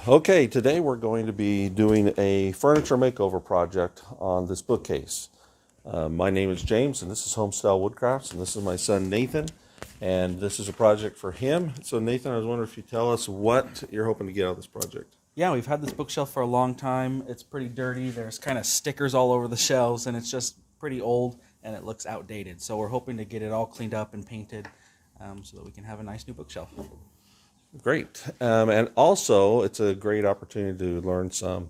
Okay, today we're going to be doing a furniture makeover project on this bookcase. My name is James, and this is Homestyle Woodcrafts, and this is my son Nathan, and this is a project for him. So Nathan, I was wondering if you tell us what you're hoping to get out of this project. Yeah, we've had this bookshelf for a long time. It's pretty dirty. There's kind of stickers all over the shelves, and it's just pretty old, and it looks outdated. So we're hoping to get it all cleaned up and painted so that we can have a nice new bookshelf. Great. And also, it's a great opportunity to learn some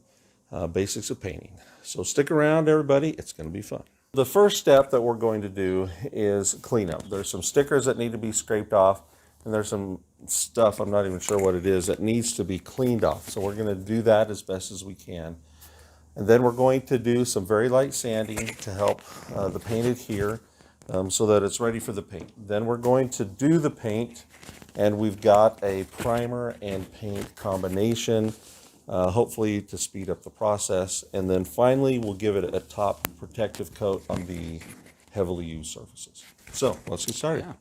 basics of painting. So stick around, everybody. It's going to be fun. The first step that we're going to do is clean up. There's some stickers that need to be scraped off, and there's some stuff, I'm not even sure what it is, that needs to be cleaned off. So we're going to do that as best as we can. And then we're going to do some very light sanding to help the paint adhere so that it's ready for the paint. Then we're going to do the paint, and we've got a primer and paint combination, hopefully to speed up the process. And then finally, we'll give it a top protective coat on the heavily used surfaces. So let's get started. Yeah.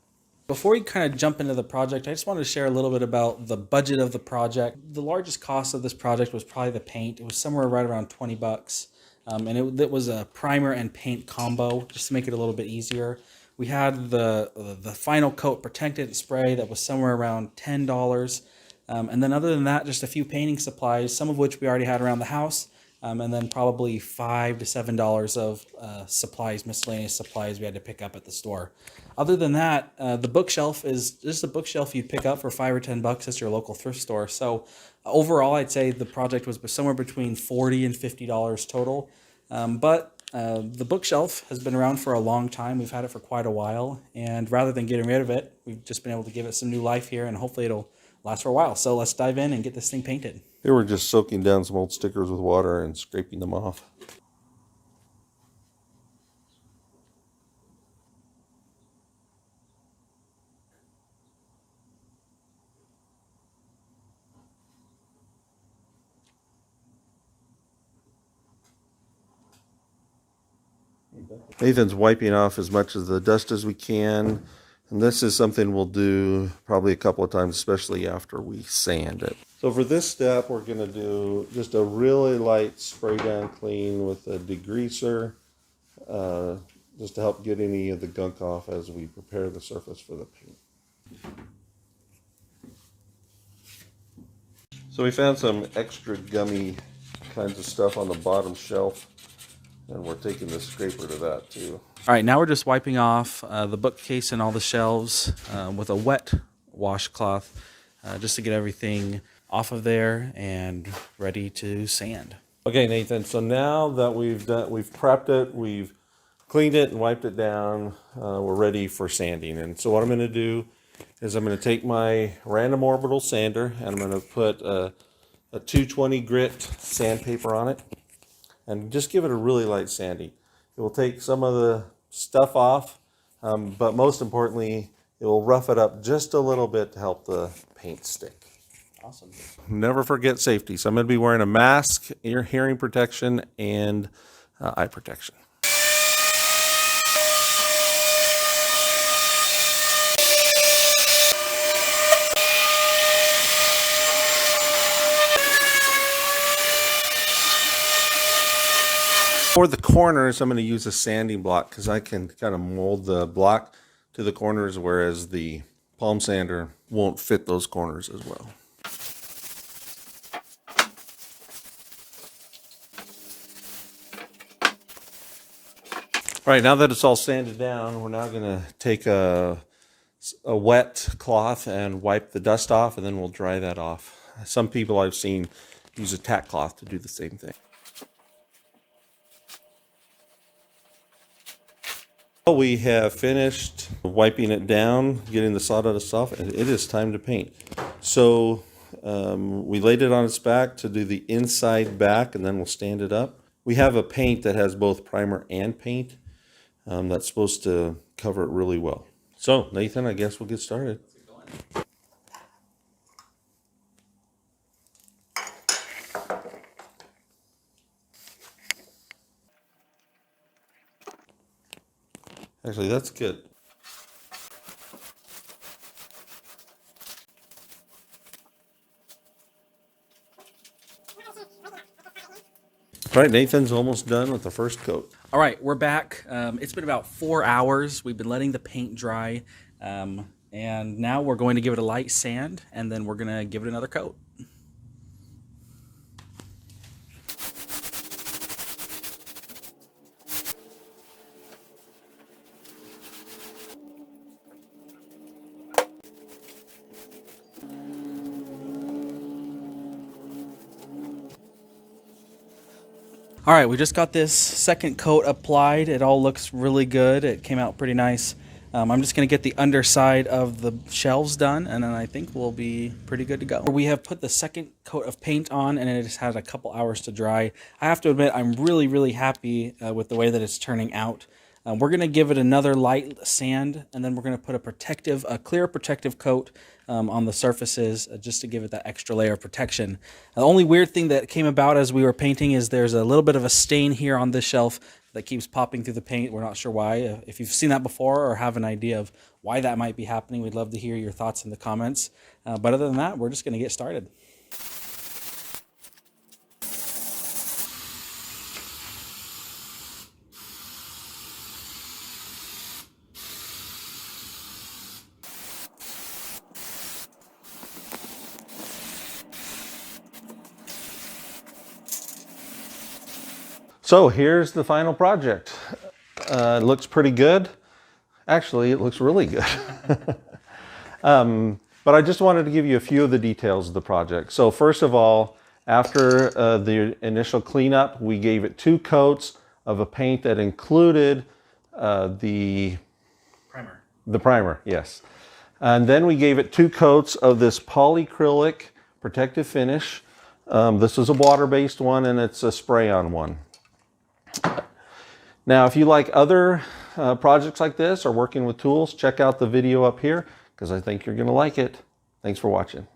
Before we kind of jump into the project, I just wanted to share a little bit about the budget of the project. The largest cost of this project was probably the paint. It was somewhere right around 20 bucks. And it was a primer and paint combo, just to make it a little bit easier. We had the final coat protectant spray that was somewhere around $10. And then other than that, just a few painting supplies, some of which we already had around the house. And then probably $5 to $7 of supplies, miscellaneous supplies we had to pick up at the store. Other than that, the bookshelf is just a bookshelf you'd pick up for $5 or $10 at your local thrift store. So overall, I'd say the project was somewhere between $40 and $50 total. But the bookshelf has been around for a long time. We've had it for quite a while. And rather than getting rid of it, we've just been able to give it some new life here, and hopefully it'll last for a while. So let's dive in and get this thing painted. They were just soaking down some old stickers with water and scraping them off. Nathan's wiping off as much of the dust as we can. And this is something we'll do probably a couple of times, especially after we sand it. So for this step, we're going to do just a really light spray down clean with a degreaser, just to help get any of the gunk off as we prepare the surface for the paint. So we found some extra gummy kinds of stuff on the bottom shelf, and we're taking the scraper to that too. All right, now we're just wiping off the bookcase and all the shelves with a wet washcloth just to get everything off of there and ready to sand. Okay, Nathan, so now that we've prepped it, we've cleaned it and wiped it down, we're ready for sanding. And so what I'm going to do is I'm going to take my random orbital sander and I'm going to put a 220 grit sandpaper on it and just give it a really light sanding. It will take some of the stuff off, but most importantly, it will rough it up just a little bit to help the paint stick. Awesome. Never forget safety. So I'm going to be wearing a mask, ear hearing protection, and eye protection. For the corners, I'm going to use a sanding block because I can kind of mold the block to the corners, whereas the palm sander won't fit those corners as well. All right, now that it's all sanded down, we're now going to take a wet cloth and wipe the dust off, and then we'll dry that off. Some people I've seen use a tack cloth to do the same thing. We have finished wiping it down, getting the sawdust off, and it is time to paint. So we laid it on its back to do the inside back, and then we'll stand it up. We have a paint that has both primer and paint that's supposed to cover it really well. So Nathan, I guess we'll get started. Actually, that's good. All right, Nathan's almost done with the first coat. All right, we're back. It's been about 4 hours. We've been letting the paint dry, and now we're going to give it a light sand, and then we're going to give it another coat. All right, we just got this second coat applied. It all looks really good. It came out pretty nice. I'm just gonna get the underside of the shelves done, and then I think we'll be pretty good to go. We have put the second coat of paint on, and it has had a couple hours to dry. I have to admit, I'm really, really happy with the way that it's turning out. We're gonna give it another light sand, and then we're gonna put a clear protective coat on the surfaces just to give it that extra layer of protection. The only weird thing that came about as we were painting is there's a little bit of a stain here on this shelf that keeps popping through the paint. We're not sure why. If you've seen that before or have an idea of why that might be happening, we'd love to hear your thoughts in the comments. But other than that, we're just gonna get started. So here's the final project. It looks pretty good. Actually, it looks really good. But I just wanted to give you a few of the details of the project. So first of all, after the initial cleanup, we gave it 2 coats of a paint that included the primer, yes. And then we gave it 2 coats of this polyacrylic protective finish. This is a water-based one, and it's a spray-on one. Now, if you like other projects like this or working with tools, check out the video up here because I think you're going to like it. Thanks for watching.